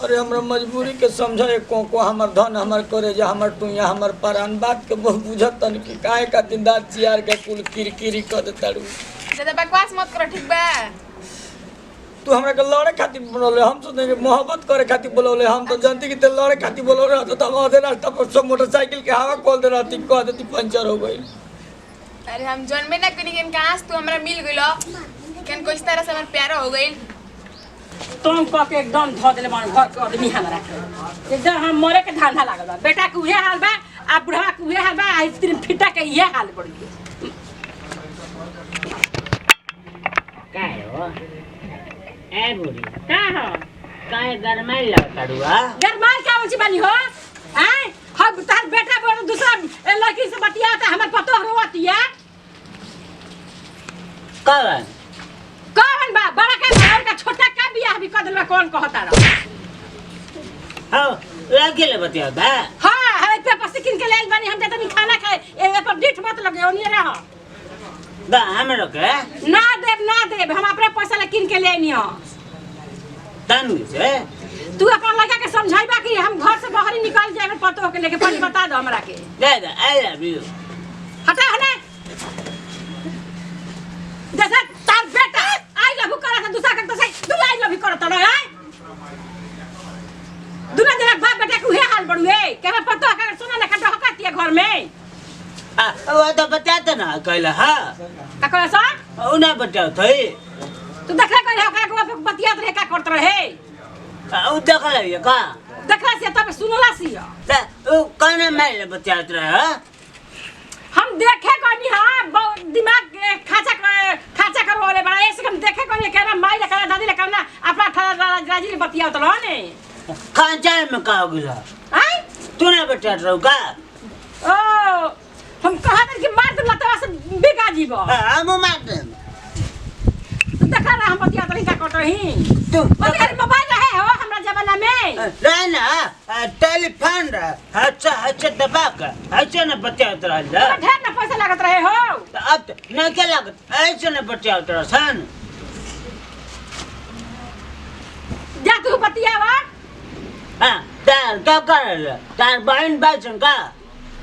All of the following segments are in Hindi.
अरे हमरा मजबूरी के समझे को हमर धन हमर करे जा हमर टुइया हमर परान बात के बहुत बुझत तन कि काहे का दिन दात चियार के कुल किरकिरी कर देताड़ू। ज्यादा बकवास मत करो ठीक बा। तू हमरा के लड़े खातिर बोलौले हम सोचे कि मोहब्बत करे खातिर बोलौले हम तो जानती कि ते लड़े खातिर बोलौले तो हम आधे रास्ता पर सब मोटरसाइकिल के हवा खोल दे रहती कह देती पंचर हो गई। अरे हम जन्मे ना कनी केन कहां से तू हमरा मिल गइलो केन कोई तरह से हमर प्यार हो गइल। तुम कह के एकदम धो देले मन घर के आदमी हमरा एकदम हम मरे के धांधा लागल बा। बेटा के उहे हाल बा आ बुढ़वा के उहे हाल बा आ स्त्री फिटा के इहे हाल पड़ गई। काय हो ए बुढ़ी का हो काय गरमाई लगताड़ुआ गरमाई का बोलची बानी हो हैं हम तार बेटा बोल दूसरा लड़की से बतियाता हमर पतो रोवतिया कौन कौन बा बड़ा का भाई का छोटा का बियाह भी कर देलवा कौन कहता रहा। हां लगे ले बतिया बा हां है पे पसी किन के लेल बानी हम त तनी खाना खाए ए पर डीठ मत लगे ओनिए रह बा हमरो के ना देब हम अपने पैसा ले किन के लेनी हो तनु से तू अपन लगा के समझाइबा कि हम घर से बाहर ही निकल जाए पतो के लेके पहले बता दो हमरा के दे दे आई लव यू हटा हने जैसे तार बेटा आई लव यू करत दूसरा के तो सही तू आई लव यू करत न है दुना जना बाप बेटा के उहे हाल बड़ुए के हम पतो के सुना ना का हकातिया घर में आ वो तो बताते ना कहला हां का कहला सा उना बताओ थई तू देखला कहला ओकरा के बतियात रहे का करत रहे उ देखला ये का देखला से तब सुनला सी ले उ काने में बतियात रहे हम देखे कोनी हां दिमाग खाचा करवाले बड़ा ऐसे हम देखे कोनी कहना माई ले कहना दादी ले कहना अपना थारा राजी ले बतिया तो ने खांचा में का हो गया हैं तूने बतियात रहो का ओ हम कहा था कि मार दे लतवा से बिगा जीव हम मार दे तू देखा रहा हम बतिया तो का करत रही तू अरे मोबाइल रहे हो हमरा जमाना में रहना टेलीफोन अच्छा दबा के ऐसे न बतियात रहा ढेर ना पैसा लागत रहे हो अब न क्या लागत ऐसे न बतियात रहा सन जा तू बतियावा हां तार क्या कर तार बहन बाजन का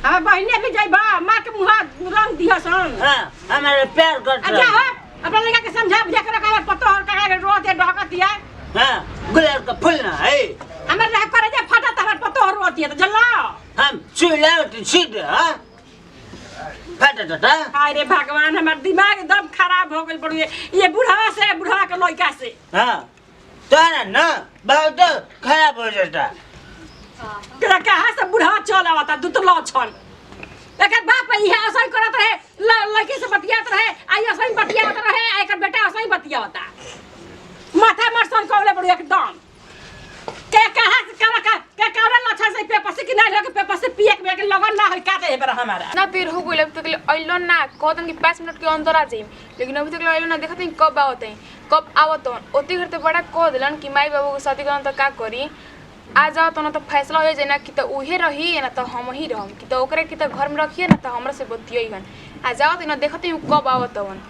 हम बहने भी जाइबा मां के मुंह रंग दिया सन हां हमारे प्यार करत अच्छा हो अपना लगा के समझा बुझा के रखा पतो और का रोते ढकतिया हां गुलाब का फूल ना है हमर रह करे जे फटा तहर पतो और रोती तो जल्ला हम सुलावट सीधे हां फटा टटा अरे भगवान हमर दिमाग एकदम खराब हो गेल पड़ुए ये बुढ़वा के लड़का से हां तारा ना बहुत खराब हो जाता तेरा कहां से बुढ़वा चल आवता दुतलो छन एकर बाप इहे असई करत रहे लड़की से बतियात रहे आई असई बतियात रहे एकर बेटा असई बतियाता माथा मर सन कहले पड़ू एकदम के कहां से के कौन लछा से पेपर से कि नहीं लगे पेपर से पिए के लगन ना होई काटे हे पर हमारा ना देर हो गइल अब तक अइलो ना कहतन कि 5 मिनट के अंदर आ जाई लेकिन अभी तक अइलो ना देखत हई कब आवत ओती घर ते बड़ा कह देलन कि माई बाबू के शादी करन त का करी आ जाओ तो ना तो फैसला हो जाए ना कि तो उहे रही ना तो हम ही रहम कि तो ओकरे कि तो घर में रखिए ना तो हमरा से बतियइगन आ जाओ तो ना देखत हई कब आवत हवन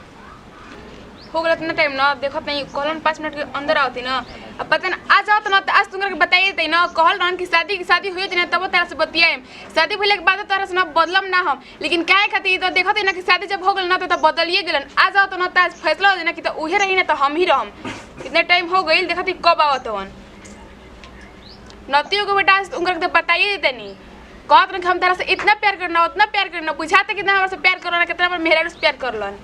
हो गलत ना टाइम ना देखत नहीं कहलन 5 मिनट के अंदर आवती ना अब पता ना आ जाओ तो ना आज तुमरा के बताइए दे ना कहल रहन कि शादी हो जाए ना तब तारा से बतियाएम शादी भइले के बाद तारा से ना बदलम ना हम लेकिन काहे खातिर तो देखत ना कि शादी जब हो गेल ना तो बदलिए गेलन आ जाओ तो ना आज फैसला हो जाए ना कि तो उहे रही ना तो हम ही रहम इतना टाइम हो गइल देखत हई कब आवत हवन नतियों को बेटा उनकर के बताइए देते नहीं कहत ना कि हम तारा से इतना प्यार करना उतना प्यार करना बुझाते कितना हमरा से प्यार करना कितना पर मेहरा से प्यार करलन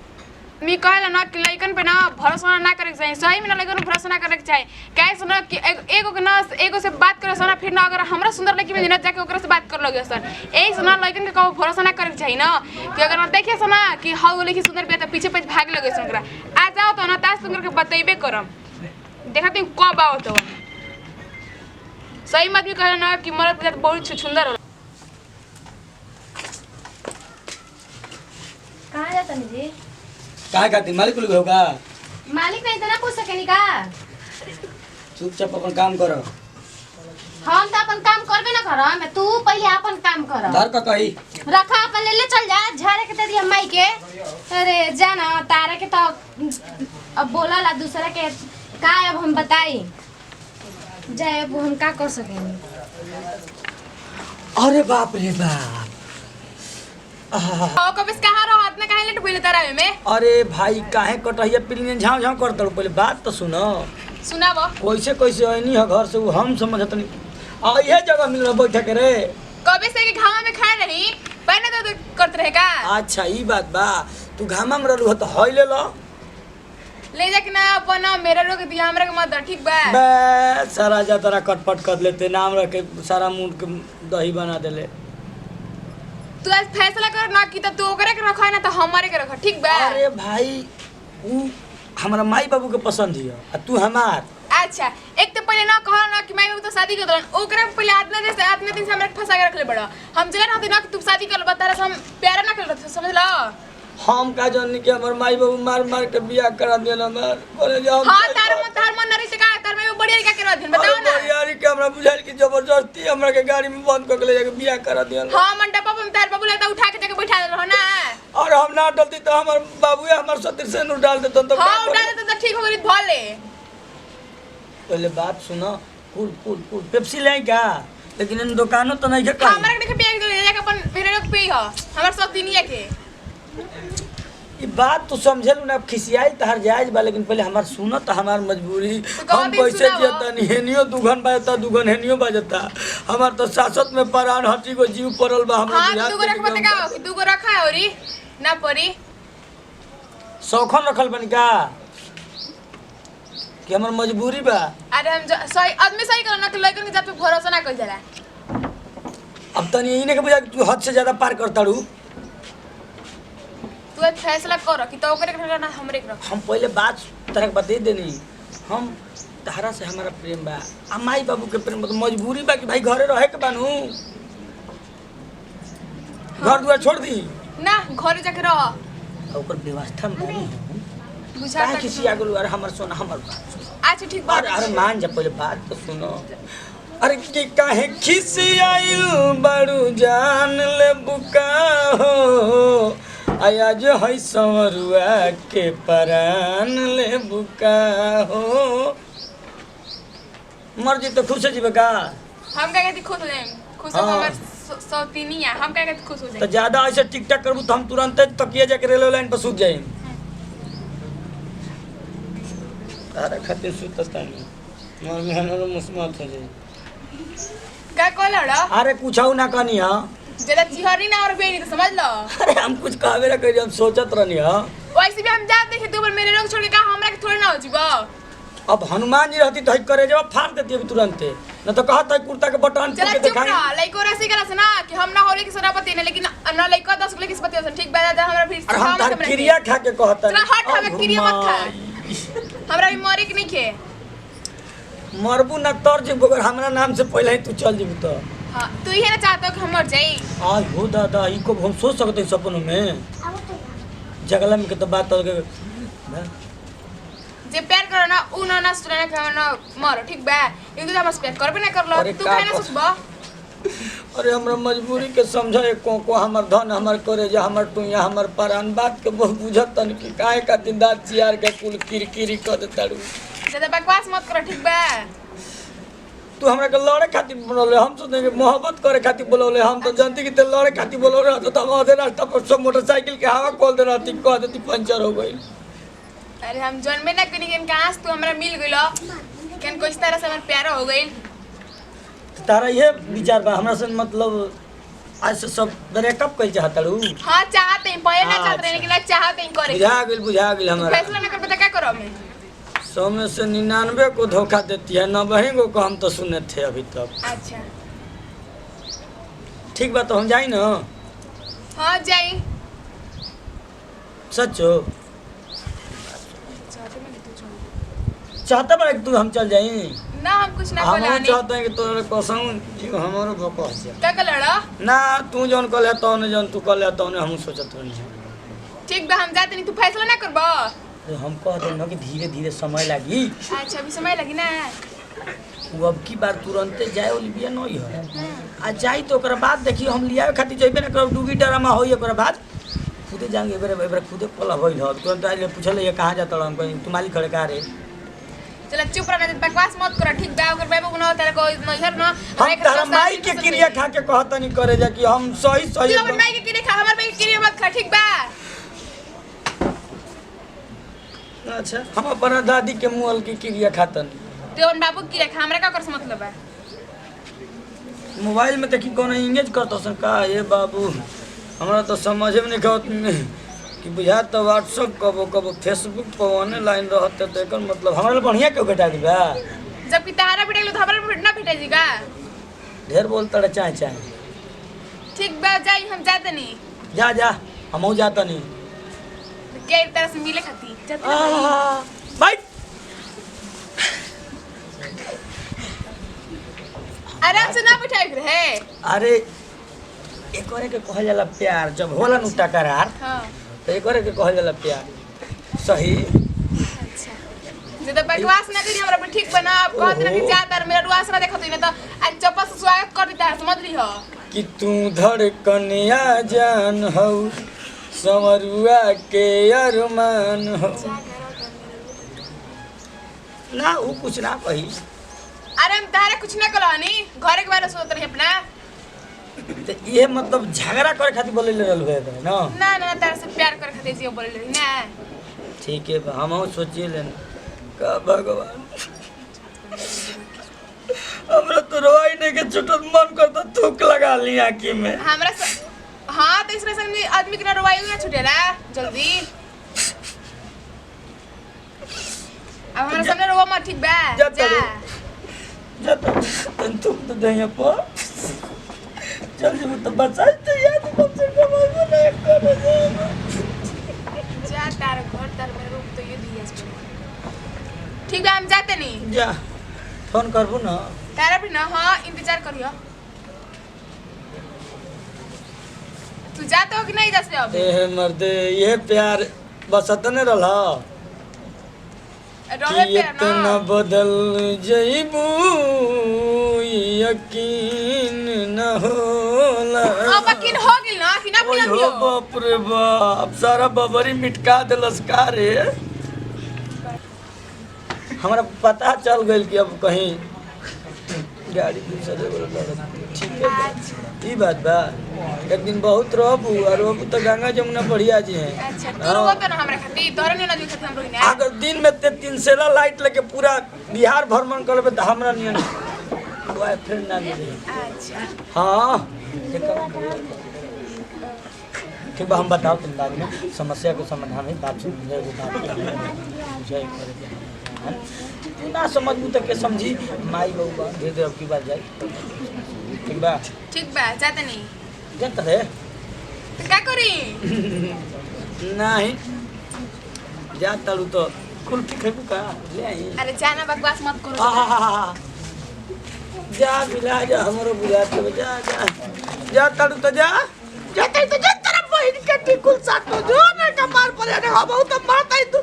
मी कहला ना कि लइकन पे ना भरोसा ना करे के चाहिए सही में ना लइकन भरोसा ना करे के चाहिए काहे सुन कि एगो के ना एगो से बात करे सना फिर ना अगर हमरा सुंदर लड़की में जाके ओकरा से बात कर लगे सर एही सुना लइकन के कहो भरोसा ना करे के चाहिए ना कि अगर ना देखे सना कि हाउ लड़की सुंदर पे त पीछे भाग लगे सन ओकरा आ जाओ तो ना तास सुंदर के बतेबे करम देखत हई कब आओ तो सही मत भी कहला ना कि मरद के बहुत सुंदर हो कहाँ जाता जी काहे खातिर मालिक लोग होगा मालिक नहीं तो ना पूछ सकेनी का चुपचाप अपन काम करो हम तो अपन काम करबे ना करम तू पहले अपन काम कर धर का कही रखा अपन ले चल जा झाड़े के दे दिया माई के अरे जाना तारा के तो अब बोला ला दूसरा के का अब हम बताई जाए अब हम का कर सकेंगे। अरे बाप रे बाप। ओ कबे कहां रहो हाथ में काहे लेट बोले तारा में? अरे भाई काहे कटहिया पिलियन झाँव झाँव करत पहले बात तो सुनो। सुनाबो। कैसे कैसे आईनी है घर से वो हम समझत नहीं। आ ये जगह मिल रहा बैठे के रे। कबे से के घामा में खड़ा रही पहले तो करत रहे का? अच्छा ई बात बा। तू घामा में रहलू तो हई ले लो। ले जा के ना अपन मेरा रोक दिया हमरा के मत ठीक बा। बे सारा जा तारा कटपट कर लेते नाम रख के सारा मूड के दही बना देले। तू आज फैसला कर ना कि तू ओकरे के रखा है ना तो हमारे के रखा ठीक बा। अरे भाई ऊ हमारा माई बाबू के पसंद हियो आ तू हमार। अच्छा एक तो पहले ना कहा ना कि मैं तो शादी कर दलन ओकरे पहले आदमी दिन से हमरा के फंसा के रखले बड़ा। हम जगह रहते ना कि तू शादी कर बता रहा हम प्यार ना कर समझ ला। हम का जानी कि हमार माई बाबू मार मार के बियाह करा देला हमार बोले जा। हां तार मन नहीं से का तार में बढ़िया क्या करवा दिन बताओ ना। यार के हमरा बुझाइल कि जबरदस्ती हमरा के गाड़ी में बंद कर के ले जाके बियाह करा दिया। हां मंडप पर तार बाबू लेता उठा के जाके बैठा रहो ना। और हम ना डलती तो हमार बाबूए हमार सतिर से नु डाल देतन तो हां उठा देते तो ठीक हो गई भले। पहले बात सुनो कूल कूल कूल पेप्सी ले का लेकिन इन दुकानों तो नहीं के हमरा के पिया के ले जाके अपन मेरे लोग पे ह हमर सब दिनिया के। ये बात तो समझलू ना खिसियाई तहर जायज बा लेकिन पहले हमार सुनो तो हमार मजबूरी हम कैसे जियता नहीं हेनियो दुगन बाजता दुगन हेनियो बाजता हमार तो सासत में प्राण हटी को जीव पड़ल बा हमरा। हां दुगो रख बता का कि दुगो रखा है औरी ना परी सौखन रखल बन का कि हमार मजबूरी बा। अरे हम सही आदमी सही करना कि लड़कन के जात पे भरोसा ना कर जाला। अब तनी इने के बुझा कि तू हद से ज्यादा पार करताड़ू। तू एक फैसला कर कि तो ओकरे के ना हमरे के रख। हम पहले बात तरह बता देनी हम तहरा से हमारा प्रेम बा आ माई बाबू के प्रेम बा मजबूरी बा कि भाई घरे रहे के बानू। घर दुआर छोड़ दी ना घरे जाके रह ओकर व्यवस्था में बानी बुझा काहे किसी आगल अरे हमर सोना हमर बात। अच्छा ठीक बात। अरे मान जा पहले बात तो सुनो। अरे कि काहे खिसियाइल बड़ू जान ले बुका हो आया जो है संवरुआ के परान ले बुका हो। मर्जी तो खुश हो जीवे का। हम कह के खुश हो जाएं खुश हो हमर सौतीनिया हम कह के खुश हो तो जाएं। ज्यादा ऐसे टिक टाक करबू तो हम तुरंत तकिया जाके रेलवे लाइन पर सूत जाए। तारा खातिर सुतता नहीं मोर मेहनत मुस्मत हो जाए। का कहलड़ा अरे कुछौ ना कहनी हां जरा चिहरी ना और बेनी तो समझ लो। अरे हम कुछ कहबे ना करी हम सोचत रहनी हां। वैसे भी हम जात देखे तू पर मेरे लोग छोड़ के का हमरा के थोड़ी ना हो जीबो। अब हनुमान जी रहती तो करे जब फाड़ देती अभी तुरंत न तो कहता है कुर्ता के बटन चला के चुप दिखाई। रह लइको रसी करस ना कि हम ना होले की सरापति ने लेकिन ना लइको 10 किलो की सरापति होसन ठीक बा जा हमरा फिर और हम तार क्रिया खा के कहता चला हट हमें क्रिया मत खा हमरा भी मरे के नहीं खे। मरबू ना तर जे गोबर हमरा नाम से पहले ही तू चल जीबू तो। हां तू ही ना चाहता हो कि हम मर जाई। आज हो दादा ई को हम सोच सकते हैं सपनों में जगला में के तो बात हो के जे प्यार करो ना उ ना सुना के हम ना मरो ठीक बा एक तो हम प्यार करबे ना करलो तू काहे ना सोचबो। अरे हमरा मजबूरी के समझा को हमर धन हमर करे जे हमर तू या हमर प्राण बात के बहुत बुझत तन कि काहे का दिन रात चियार के कुल किरकिरी कर देताड़ू। ज्यादा बकवास मत करो ठीक बा। तू हमरा के लड़े खातिर बोलले हम सोचने के मोहब्बत करे खातिर बोलले हम तो जानती कि ते लड़े खातिर बोलले तो हम आधे रास्ता पर सब मोटरसाइकिल के हवा खोल दे रहती कह देती पंचर हो गई। अरे हम जन्मे ना कनी केन कहां से तू हमरा मिल गइलो केन कोई तरह से हमर प्यार हो गइल। तारा ये विचार बा हमरा से मतलब आज से सब ब्रेकअप कइल चाहताड़ू। हां चाहते हैं पहले ना चाहते रहे लेकिन आज चाहते हैं करे बुझा गेल हमरा फैसला ना कर पता क्या करो मैं 100 में से 99 को धोखा देती है 90 को हम तो सुने थे अभी तक। अच्छा ठीक बा तो हम जाई ना। हां जाई सच्चो चाहता बड़ा कि तू हम चल जाई ना हम कुछ ना हम बोलानी चाहते हैं कि तोरे कसम जीव हमारो भको जा का कलड़ा ना तू जौन कहले तौने जौन तू कहले तौने हम सोचत रही। ठीक बा हम जाते नहीं तू फैसला ना करबो। हम कह दे न कि धीरे धीरे समय लागी अच्छा अभी समय लगी ना वो अब की बार तुरंते जाए ओलिबिया नहीं है आ जाई तो ओकरा बाद देखी हम लिया खातिर जइबे ना करब डूगी डरामा होई ओकरा बाद खुदे जाएंगे एबरे खुदे पला होई ह तुरंत आइले पूछले ये कहां जात हम कहीं तुम्हारी खड़े का रे चल चुप रहना बकवास मत कर ठीक बा ओकर बाबू न तेरे को नैहर न हम तारा माई के क्रिया खा के कहता नहीं करे जा कि हम सही सही हमर माई के क्रिया खा हमर माई के क्रिया मत खा ठीक बा। अच्छा हम अपना दादी के मुअल की क्रिया खाता नहीं ते उन बाबू की क्रिया खा हमरा का कर मतलब है। मोबाइल में देखी कौन इंगेज करता सन का ये बाबू हमरा तो समझ में नहीं आवत कि बुझा तो व्हाट्सएप कबो कबो फेसबुक पर ऑनलाइन रहते तो एकर मतलब हमरा ले बढ़िया क्यों घटा दिबा जब कि तारा भेटेलो तो हमरा भेट ना भेटे जी का ढेर बोलता रे चाय चाय ठीक बा जाई हम जाते नहीं जा जा हमहू जाता नहीं के तरह से मिले खाती जाते नहीं बैठ आराम से ना बैठाई रहे। अरे एक और के कहल जाला प्यार जब होला नु टकरार हां तो एक और के कहल जाला प्यार सही अच्छा जे तो बकवास ना करी हमरा पे ठीक बना आप कहत ना कि ज्यादा मेरा रुआस ना देखत ना तो आज चप्पल से स्वागत कर देता समझ ली हो कि तू धड़कनिया जान हो समरुआ के अरमान हो ना वो कुछ ना कही अरे हम तारे कुछ ना कलानी घरे के बारे में सोच रही अपना तो ये मतलब झगड़ा करे खातिर बोले ले रहल है ना ना ना तारे से प्यार कर खातिर जी बोल रही ना ठीक है हम सोचिए लेन का भगवान हमरा तो रोई नहीं के छुटत मन करता थूक लगा ली आंखी में हमरा हां तो इसमें से आदमी के ना रोवाई ना छूटेला जल्दी अब हमरा सामने रोवा मत ठीक बा जा जब तुम तो दहिया पर चल जब तो बचाई तो याद कम से कम बोले कर जा तार घर तार मेरे रूप तो ये दिया ठीक है हम जाते नहीं जा फोन करबो ना तारा भी ना हां इंतजार करियो तू जाते हो कि नहीं जैसे अब ए मर्दे ये प्यार बसत न रहला रहे कि पे इतना ना बदल जइबू यकीन न होला अब यकीन हो गेल ना कि ना ओए पिया हो बाप रे बाप सारा बबरी मिटका देलस का रे हमरा पता चल गइल कि अब कहीं गाड़ी दूसरे वाला ठीक है बा। ई बात बा एक दिन बहुत रहबू और वो तो गंगा जमुना बढ़िया जी है अच्छा तू रोवा तो ना हमरा खातिर तोरे ने ना दिखत हम रोही ना अगर दिन में ते 3 सेला लाइट लेके पूरा बिहार भ्रमण करबे त हमरा नियन बॉयफ्रेंड ना मिले अच्छा हां ठीक बा हम बताओ तुम बाद में समस्या को समाधान है बात से जय करे तू ना समझबू त के समझी माई बहू दे दे अब की बात जाई ठीक बा जाते नहीं जानत है तो क्या करी नहीं जा तालू तो कुल्फी खेबू का ले आई अरे जाना बकवास मत करो जा मिला जा हमरो बुझा के जा जा जा तालू तो जा जाते तो जा तेरा बहन के टिकुल साथ तो जो ना कमार पर है हम तो मरता ही तू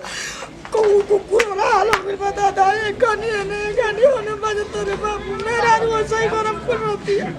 को कुकुर वाला हाल में बता दा ये गानी होने बजे तेरे बाबू मेरा रोज सही गरम कुल होती है